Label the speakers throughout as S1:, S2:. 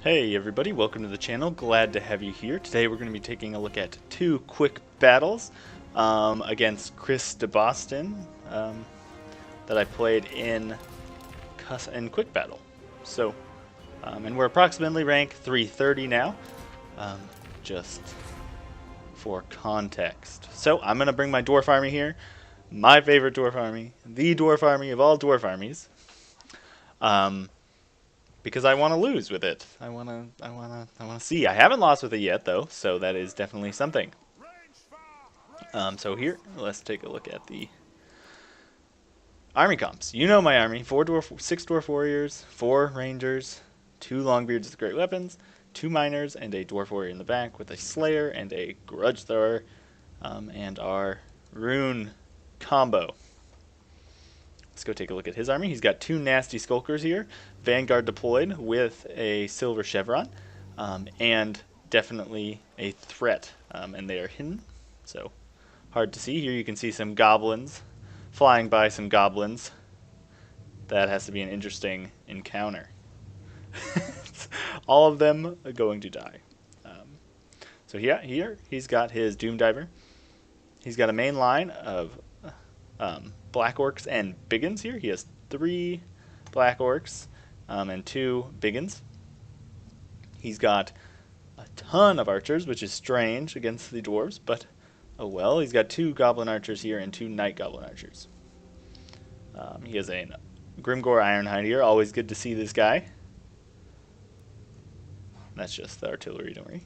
S1: Hey everybody, welcome to the channel. Glad to have you here. Today we're going to be taking a look at two quick battles against Chris de Boston that I played in quick battle. So, and we're approximately rank 330 now, just for context. So I'm going to bring my dwarf army here, my favorite dwarf army, the dwarf army of all dwarf armies. Because I want to lose with it. I want to see. I haven't lost with it yet though, so that is definitely something. So here, let's take a look at the army comps. You know my army: 6 dwarf warriors, 4 rangers, 2 longbeards with great weapons, 2 miners, and a dwarf warrior in the back with a slayer and a grudge thrower, and our rune combo. Let's go take a look at his army. He's got 2 nasty skulkers here, vanguard deployed with a silver chevron, and definitely a threat, and they are hidden, so hard to see. Here you can see some goblins flying by, some goblins. That has to be an interesting encounter. All of them are going to die. So yeah, here he's got his Doom Diver. He's got a main line of black orcs and biggins here. He has 3 black orcs and 2 biggins. He's got a ton of archers, which is strange against the dwarves, but oh well. He's got 2 goblin archers here and 2 night goblin archers. He has a Grimgore Ironhide here. Always good to see this guy. That's just the artillery, don't worry.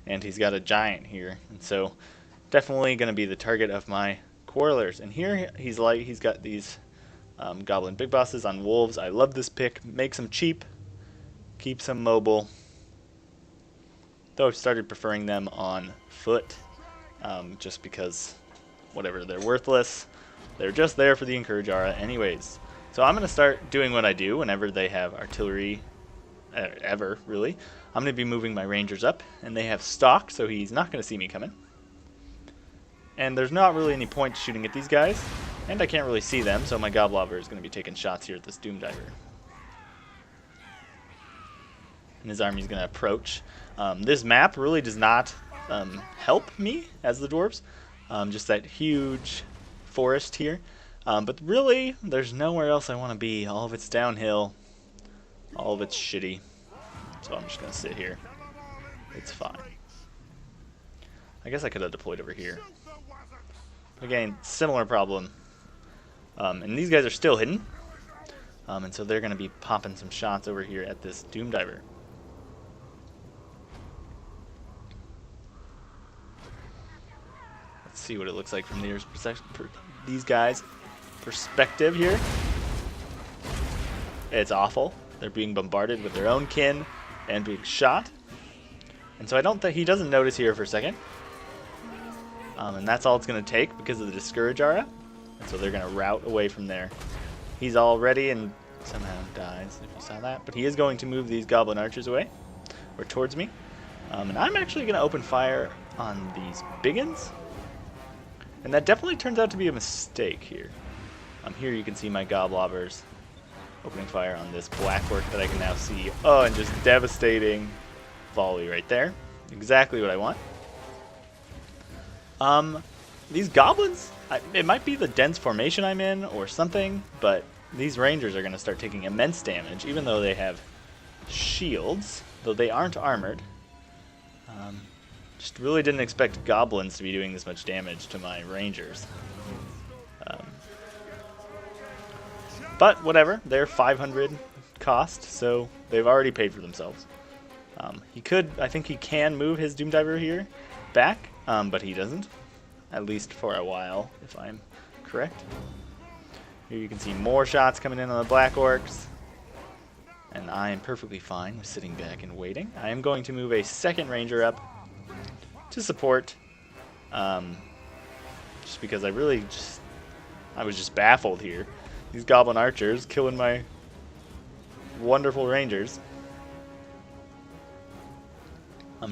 S1: And he's got a giant here, and so definitely going to be the target of my quarrelers. And here he's got these goblin big bosses on wolves. I love this pick. Makes them cheap, keeps them mobile. Though I've started preferring them on foot, just because whatever, they're worthless. They're just there for the encourage aura anyways. So I'm going to start doing what I do whenever they have artillery, ever really. I'm going to be moving my rangers up, and they have stock, so he's not going to see me coming. And there's not really any point shooting at these guys, and I can't really see them, so my Goblobber is going to be taking shots here at this Doom Diver. And his army is going to approach. This map really does not help me as the dwarves, just that huge forest here. But really, there's nowhere else I want to be. All of it's downhill, all of it's shitty, so I'm just going to sit here. It's fine. I guess I could have deployed over here. Again, similar problem. And these guys are still hidden. And so they're going to be popping some shots over here at this Doom Diver. Let's see what it looks like from these guys' perspective here. It's awful. They're being bombarded with their own kin and being shot. And so I don't think he doesn't notice here for a second. And that's all it's going to take because of the Discourage aura. And so they're going to rout away from there. He's all ready and somehow dies, if you saw that. But he is going to move these Goblin Archers away, or towards me. And I'm actually going to open fire on these biggins. And that definitely turns out to be a mistake here. Here you can see my Goblobbers opening fire on this Black Orc that I can now see. Oh, and just devastating volley right there. Exactly what I want. These goblins, it might be the dense formation I'm in or something, but these rangers are going to start taking immense damage, even though they have shields, though they aren't armored. Just really didn't expect goblins to be doing this much damage to my rangers. But whatever, they're 500 cost, so they've already paid for themselves. I think he can move his Doom Diver here back, but he doesn't, at least for a while, if I'm correct. Here you can see more shots coming in on the Black Orcs, and I am perfectly fine with sitting back and waiting. I am going to move a second ranger up to support, just because I was just baffled here. These Goblin Archers killing my wonderful rangers.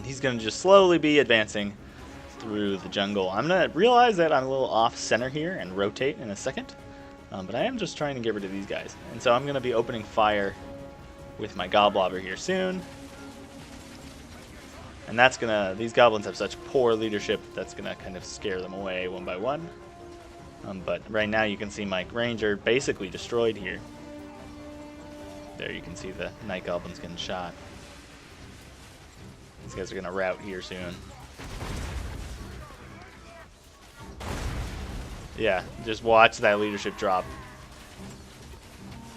S1: He's going to just slowly be advancing through the jungle. I'm going to realize that I'm a little off center here and rotate in a second. But I am just trying to get rid of these guys. And so I'm going to be opening fire with my Goblobber here soon. And that's gonna, these goblins have such poor leadership, that's gonna kind of scare them away one by one. But right now you can see my ranger basically destroyed here. There you can see the night goblins getting shot. These guys are gonna rout here soon. Yeah, just watch that leadership drop.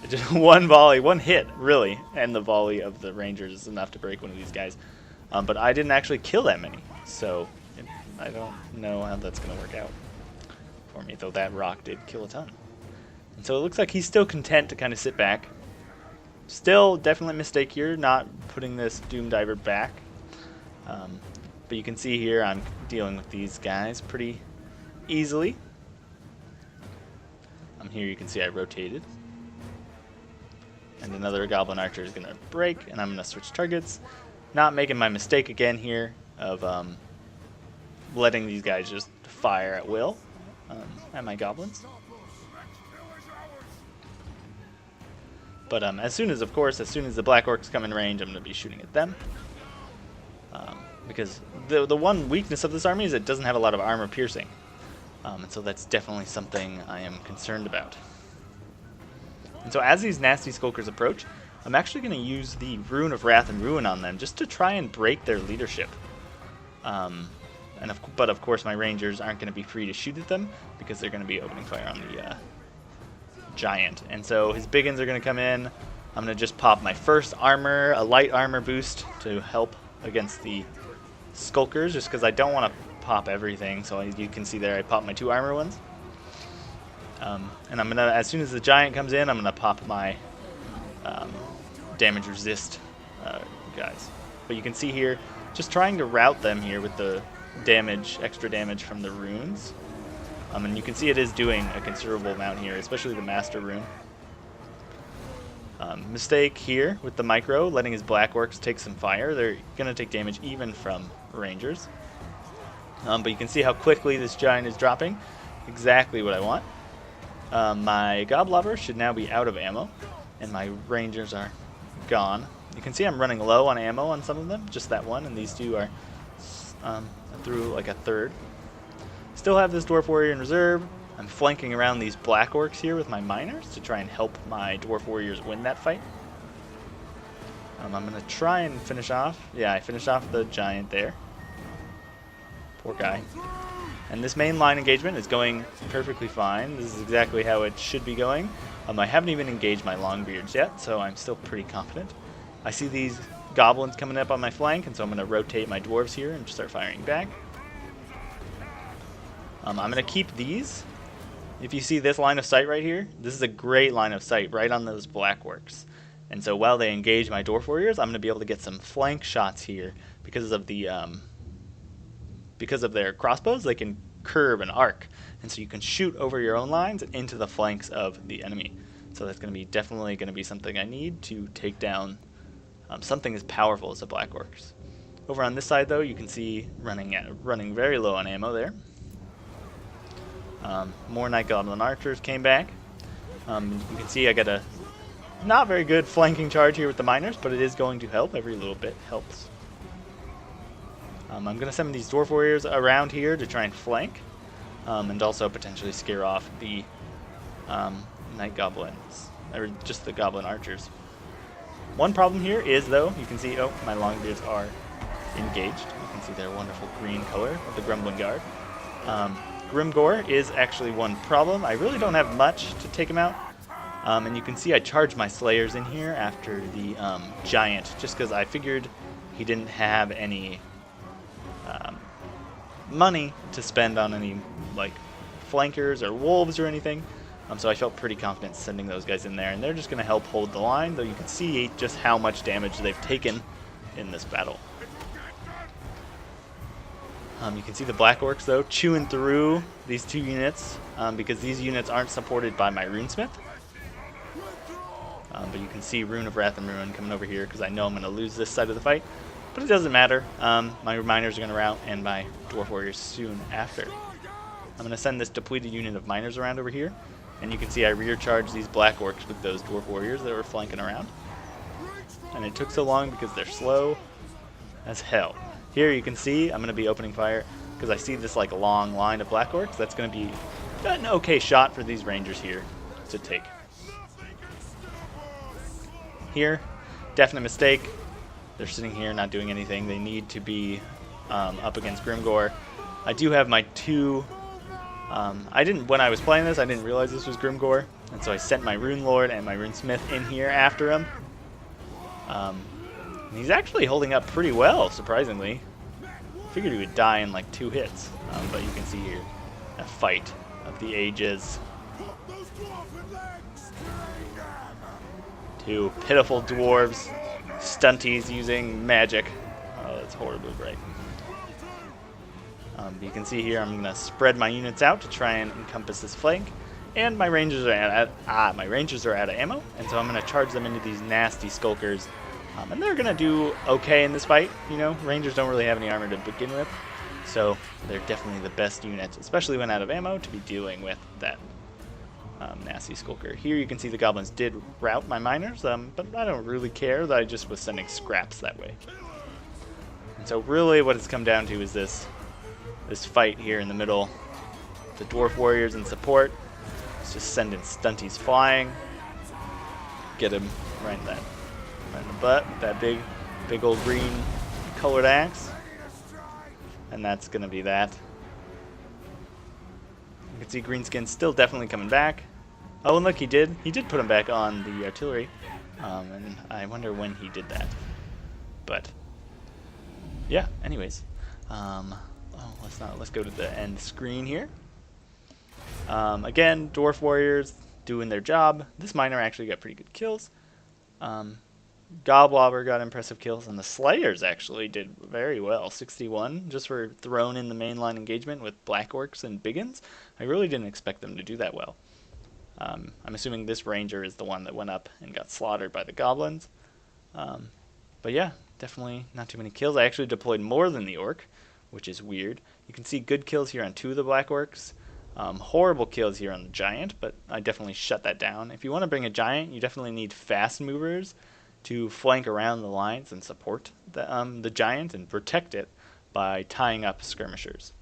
S1: Just one volley, one hit, really, and the volley of the rangers is enough to break one of these guys. But I didn't actually kill that many, so I don't know how that's going to work out for me, though that rock did kill a ton. And so it looks like he's still content to kind of sit back. Still, definitely a mistake here, not putting this Doom Diver back. But you can see here I'm dealing with these guys pretty easily. Here you can see I rotated. And another Goblin Archer is going to break, and I'm going to switch targets. Not making my mistake again here of letting these guys just fire at will at my goblins. But as soon as the Black Orcs come in range, I'm going to be shooting at them. Because the one weakness of this army is it doesn't have a lot of armor piercing. And so that's definitely something I am concerned about. And so as these nasty skulkers approach, I'm actually going to use the Rune of Wrath and Ruin on them just to try and break their leadership. But of course my rangers aren't going to be free to shoot at them because they're going to be opening fire on the giant. And so his biggins are going to come in. I'm going to just pop my first armor, a light armor boost to help against the skulkers just because I don't want to pop everything. So you can see there I popped my 2 armor ones. And I'm gonna, as soon as the giant comes in, I'm gonna pop my damage resist guys. But you can see here, just trying to route them here with the damage, extra damage from the runes. And you can see it is doing a considerable amount here, especially the master rune. Mistake here with the micro, letting his black orcs take some fire. They're gonna take damage even from rangers. But you can see how quickly this giant is dropping. Exactly what I want. My Goblobber should now be out of ammo, and my rangers are gone. You can see I'm running low on ammo on some of them, just that one, and these 2 are through like a third. Still have this Dwarf Warrior in reserve. I'm flanking around these Black Orcs here with my miners to try and help my Dwarf Warriors win that fight. I'm going to try and finish off. Yeah, I finished off the giant there. Poor guy. And this main line engagement is going perfectly fine. This is exactly how it should be going. I haven't even engaged my Longbeards yet, so I'm still pretty confident. I see these goblins coming up on my flank, and so I'm going to rotate my dwarves here and start firing back. I'm going to keep these. If you see this line of sight right here, this is a great line of sight right on those Black Orcs. And so while they engage my Dwarf Warriors, I'm going to be able to get some flank shots here because of the because of their crossbows. They can curve and arc, and so you can shoot over your own lines and into the flanks of the enemy. So that's going to be definitely going to be something I need to take down something as powerful as the Black Orcs. Over on this side, though, you can see running very low on ammo there. More Night Goblin Archers came back. You can see I got a not very good flanking charge here with the miners, but it is going to help. Every little bit helps. I'm going to send these Dwarf Warriors around here to try and flank, and also potentially scare off the Night Goblins, or just the Goblin Archers. One problem here is, though, you can see, my Longbeards are engaged. You can see their wonderful green color of the Grumbling Guard. Grimgore is actually one problem. I really don't have much to take him out. And you can see I charged my Slayers in here after the Giant, just because I figured he didn't have any money to spend on any like flankers or wolves or anything. So I felt pretty confident sending those guys in there, and they're just going to help hold the line, though you can see just how much damage they've taken in this battle. You can see the Black Orcs, though, chewing through these 2 units because these units aren't supported by my Runesmith. But you can see Rune of Wrath and Ruin coming over here because I know I'm going to lose this side of the fight. But it doesn't matter. My miners are going to rout, and my Dwarf Warriors soon after. I'm going to send this depleted unit of miners around over here. And you can see I rear charged these Black Orcs with those Dwarf Warriors that were flanking around. And it took so long because they're slow as hell. Here you can see I'm going to be opening fire because I see this like long line of Black Orcs. That's going to be an okay shot for these Rangers here to take. Here, definite mistake. They're sitting here not doing anything. They need to be up against Grimgore. I do have my two... when I was playing this, I didn't realize this was Grimgore, and so I sent my Rune Lord and my Rune Smith in here after him. He's actually holding up pretty well, surprisingly. Figured he would die in like 2 hits, but you can see here a fight of the ages. 2 pitiful dwarves, stunties using magic. Oh, that's horribly bright. You can see here I'm going to spread my units out to try and encompass this flank, and my rangers are out of ammo, and so I'm going to charge them into these nasty skulkers. And they're going to do okay in this fight. You know, Rangers don't really have any armor to begin with, so they're definitely the best unit, especially when out of ammo, to be dealing with that nasty skulker. Here you can see the goblins did rout my miners, but I don't really care that I just was sending scraps that way. And so really what it's come down to is this fight here in the middle. The dwarf warriors in support. It's just sending stunties flying. Get him right in that. In the butt, that big old green colored axe, and that's gonna be that. You can see Greenskins still definitely coming back. Oh, and look, he did put him back on the artillery, and I wonder when he did that. But yeah, anyways, let's go to the end screen here. Again, dwarf warriors doing their job. This miner actually got pretty good kills. Goblobber got impressive kills, and the Slayers actually did very well. 61 just were thrown in the mainline engagement with Black Orcs and Biggins. I really didn't expect them to do that well. I'm assuming this Ranger is the one that went up and got slaughtered by the Goblins. But yeah, definitely not too many kills. I actually deployed more than the Orc, which is weird. You can see good kills here on 2 of the Black Orcs. Horrible kills here on the Giant, but I definitely shut that down. If you want to bring a Giant, you definitely need fast movers to flank around the lines and support the Giant and protect it by tying up skirmishers.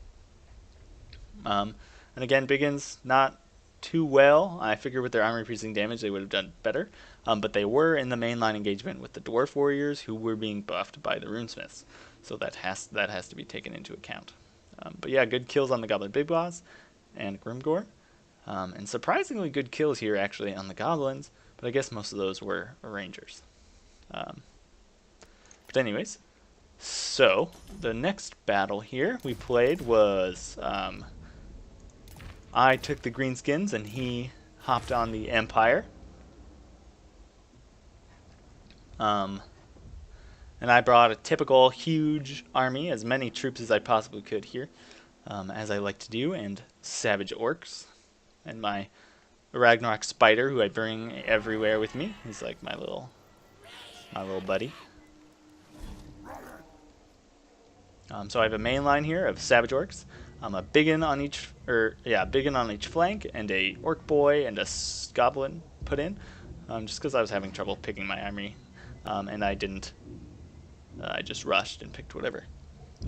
S1: And again, Biggins not too well. I figure with their armor piercing damage they would have done better, but they were in the mainline engagement with the Dwarf Warriors who were being buffed by the Runesmiths, so that has to be taken into account. But yeah, good kills on the Goblin Big Boss and Grimgore, and surprisingly good kills here actually on the Goblins, but I guess most of those were Rangers. But anyways, so the next battle here we played was I took the Greenskins and he hopped on the Empire. And I brought a typical huge army, as many troops as I possibly could here, as I like to do, and Savage Orcs, and my Ragnarok Spider, who I bring everywhere with me. He's like my little buddy. So I have a main line here of Savage Orcs. A Biggin on each, Biggin on each flank, and a Orc Boy and a Goblin put in, just because I was having trouble picking my army, and I didn't. I just rushed and picked whatever.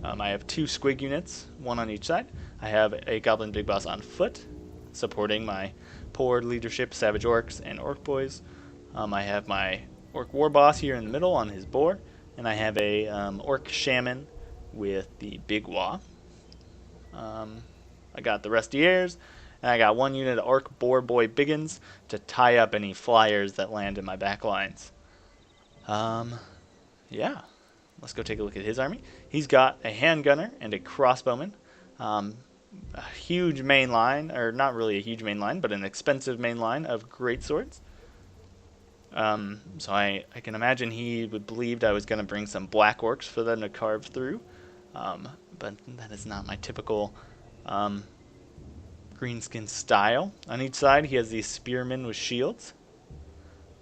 S1: I have 2 Squig units, 1 on each side. I have a Goblin Big Boss on foot, supporting my poor leadership Savage Orcs and Orc Boys. I have my Orc War Boss here in the middle on his boar, and I have a Orc Shaman with the Big Wa. I got the Rustiers, and I got 1 unit of Orc Boar Boy Biggins to tie up any flyers that land in my back lines. Yeah, let's go take a look at his army. He's got a handgunner and a crossbowman, a huge main line, or not really a huge main line, but an expensive main line of greatswords. So I can imagine he would believed I was going to bring some Black Orcs for them to carve through, but that is not my typical Greenskin style. On each side he has these spearmen with shields.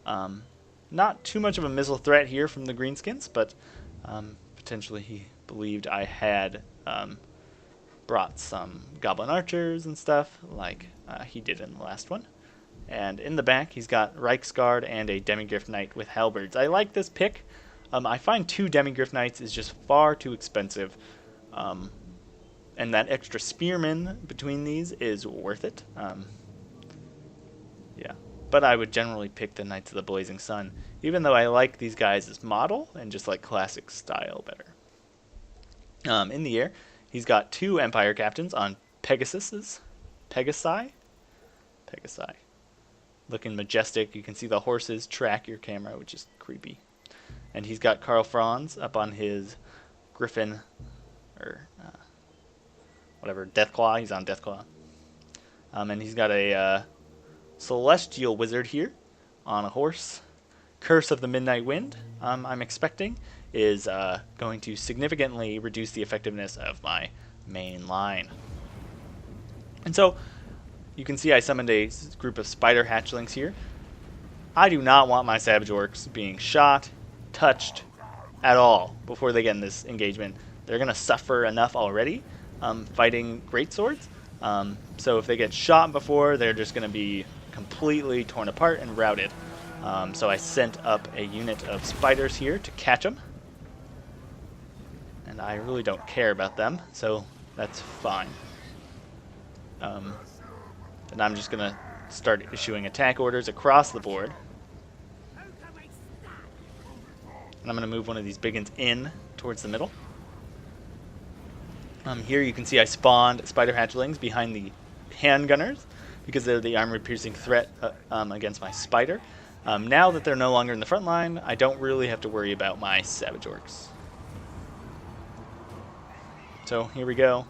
S1: Not too much of a missile threat here from the Greenskins, but potentially he believed I had brought some Goblin Archers and stuff, like he did in the last one. And in the back, he's got Reiksguard and a Demigriff Knight with halberds. I like this pick. I find 2 Demigryph Knights is just far too expensive. And that extra Spearman between these is worth it. Yeah. But I would generally pick the Knights of the Blazing Sun, even though I like these guys as model and just like classic style better. In the air, he's got 2 Empire Captains on Pegasi. Looking majestic. You can see the horses track your camera, which is creepy. And he's got Karl Franz up on his Griffin, or whatever, Deathclaw. He's on Deathclaw. And he's got a Celestial Wizard here on a horse. Curse of the Midnight Wind, I'm expecting, is going to significantly reduce the effectiveness of my main line. And so, you can see I summoned a group of spider hatchlings here. I do not want my Savage Orcs being shot, touched, at all before they get in this engagement. They're going to suffer enough already fighting greatswords. So if they get shot before, they're just going to be completely torn apart and routed. So I sent up a unit of spiders here to catch them. And I really don't care about them, so that's fine. And I'm just going to start issuing attack orders across the board. And I'm going to move one of these big ones in towards the middle. Here you can see I spawned spider hatchlings behind the handgunners because they're the armor-piercing threat against my spider. Now that they're no longer in the front line, I don't really have to worry about my Savage Orcs. So here we go.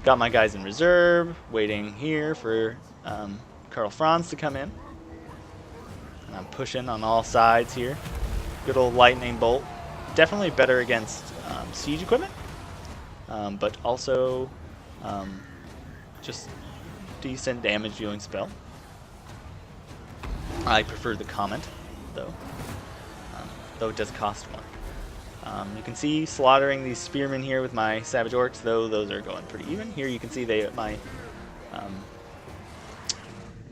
S1: Got my guys in reserve, waiting here for Karl Franz to come in. And I'm pushing on all sides here. Good old lightning bolt. Definitely better against siege equipment, but also just decent damage dealing spell. I prefer the comment, though it does cost more. You can see slaughtering these spearmen here with my Savage Orcs, though those are going pretty even. Here you can see my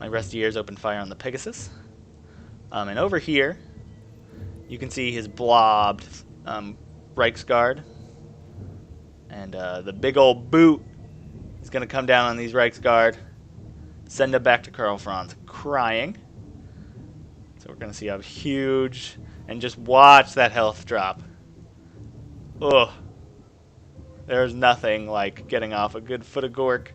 S1: Rustiers open fire on the Pegasus. And over here, you can see his blobbed Reichsguard. And the big old boot is going to come down on these Reichsguard, send it back to Karl Franz, crying. So we're going to see a huge, and just watch that health drop. Ugh. There's nothing like getting off a good foot of Gork.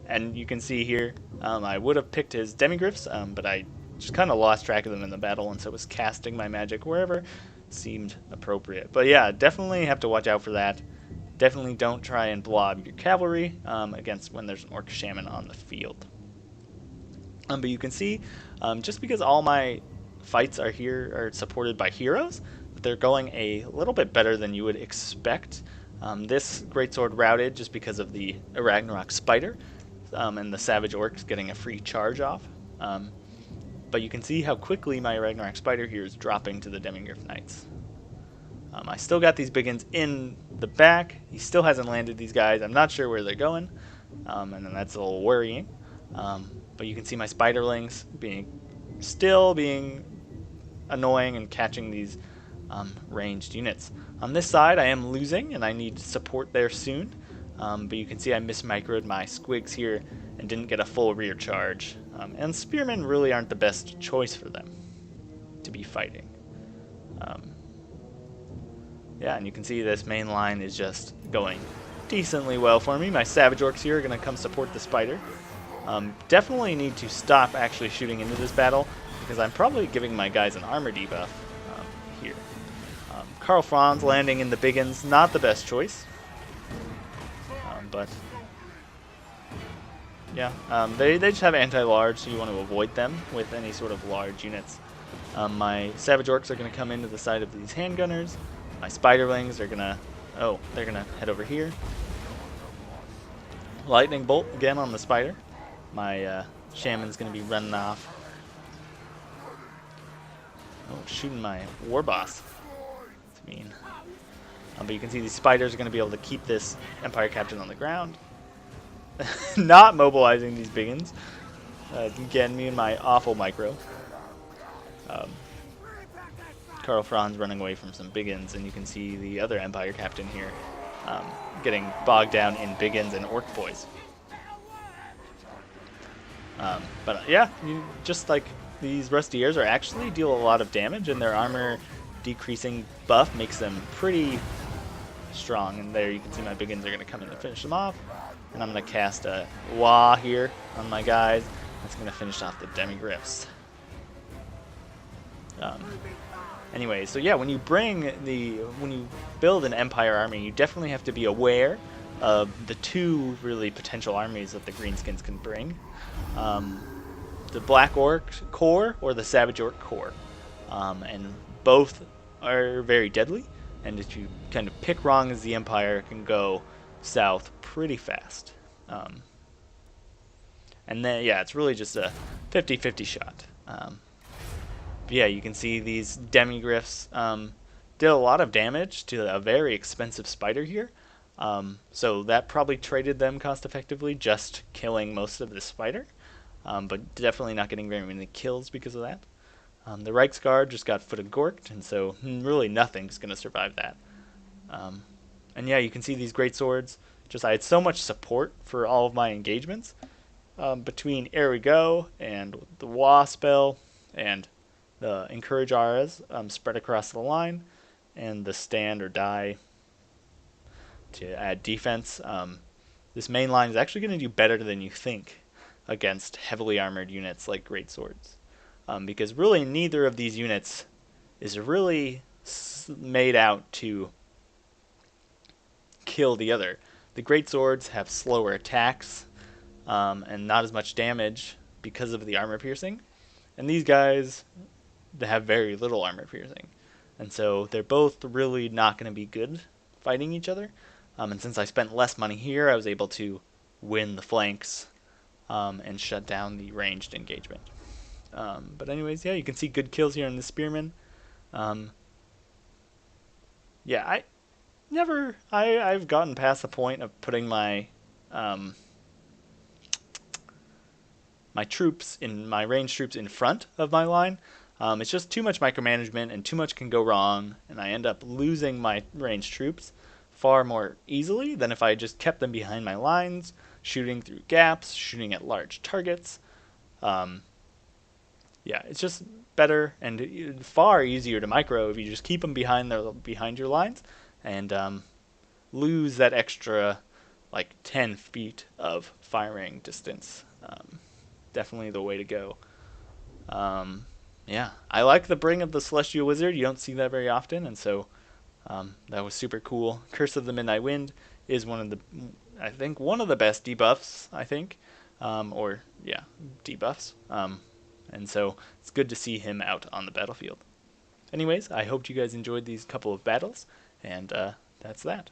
S1: And you can see here, I would have picked his Demigryphs, but I just kind of lost track of them in the battle, and so was casting my magic wherever seemed appropriate. But yeah, definitely have to watch out for that. Definitely don't try and blob your cavalry against when there's an Orc Shaman on the field. But you can see, just because all my fights are supported by heroes, they're going a little bit better than you would expect. This Greatsword routed just because of the Ragnarok Spider, and the Savage Orcs getting a free charge off. But you can see how quickly my Ragnarok Spider here is dropping to the Demigryph Knights. I still got these biggins in the back. He still hasn't landed these guys. I'm not sure where they're going, and then that's a little worrying. But you can see my Spiderlings still being annoying and catching these ranged units. On this side, I am losing, and I need support there soon. But you can see I mismicroed my squigs here and didn't get a full rear charge. And spearmen really aren't the best choice for them to be fighting. Yeah, and you can see this main line is just going decently well for me. My Savage Orcs here are going to come support the Spider. Definitely need to stop actually shooting into this battle, because I'm probably giving my guys an armor debuff here. Karl Franz landing in the biggins, not the best choice. But yeah, they just have anti-large, so you want to avoid them with any sort of large units. My Savage Orcs are going to come into the side of these handgunners. My Spiderlings are going to, they're going to head over here. Lightning Bolt again on the Spider. My Shaman's going to be running off. Oh, shooting my War Boss. That's mean. But you can see these spiders are going to be able to keep this Empire Captain on the ground. Not mobilizing these biggins. Again, me and my awful micro. Karl Franz running away from some Biggins, and you can see the other Empire captain here getting bogged down in Biggins and Orc boys. But yeah, just like these Rustiers are actually deal a lot of damage, and their armor decreasing buff makes them pretty strong. And there you can see my Biggins are going to come in to finish them off. And I'm going to cast a Wah here on my guys. That's going to finish off the Demigriffs. Anyway, so yeah, when you build an Empire army, you definitely have to be aware of the two really potential armies that the Greenskins can bring. The Black Orc core or the Savage Orc core. And both are very deadly, and if you kind of pick wrong as the Empire, it can go south pretty fast. And then, yeah, it's really just a 50-50 shot. Yeah, you can see these Demigriffs did a lot of damage to a very expensive spider here. So that probably traded them cost effectively, just killing most of the spider. But definitely not getting very many kills because of that. The Reichsguard just got footed gorked, and so really nothing's going to survive that. And yeah, you can see these great swords. I had so much support for all of my engagements. Between Here We Go and the Wah spell and the Encourage Auras spread across the line, and the Stand or Die to add defense. This main line is actually going to do better than you think against heavily armored units like Great Swords. Because really neither of these units is really made out to kill the other. The Great Swords have slower attacks and not as much damage because of the armor piercing. And these guys have very little armor piercing. And so they're both really not going to be good fighting each other. And since I spent less money here, I was able to win the flanks and shut down the ranged engagement. But anyways, yeah, you can see good kills here in the Spearman. Yeah, I've gotten past the point of putting my my ranged troops in front of my line. It's just too much micromanagement, and too much can go wrong, and I end up losing my ranged troops far more easily than if I just kept them behind my lines, shooting through gaps, shooting at large targets. Yeah, it's just better and far easier to micro if you just keep them behind your lines and lose that extra like 10 feet of firing distance. Definitely the way to go. Yeah, I like the bring of the Celestial Wizard. You don't see that very often, and so that was super cool. Curse of the Midnight Wind is one of the best debuffs, I think. Or, yeah, debuffs. And so it's good to see him out on the battlefield. Anyways, I hope you guys enjoyed these couple of battles, and that's that.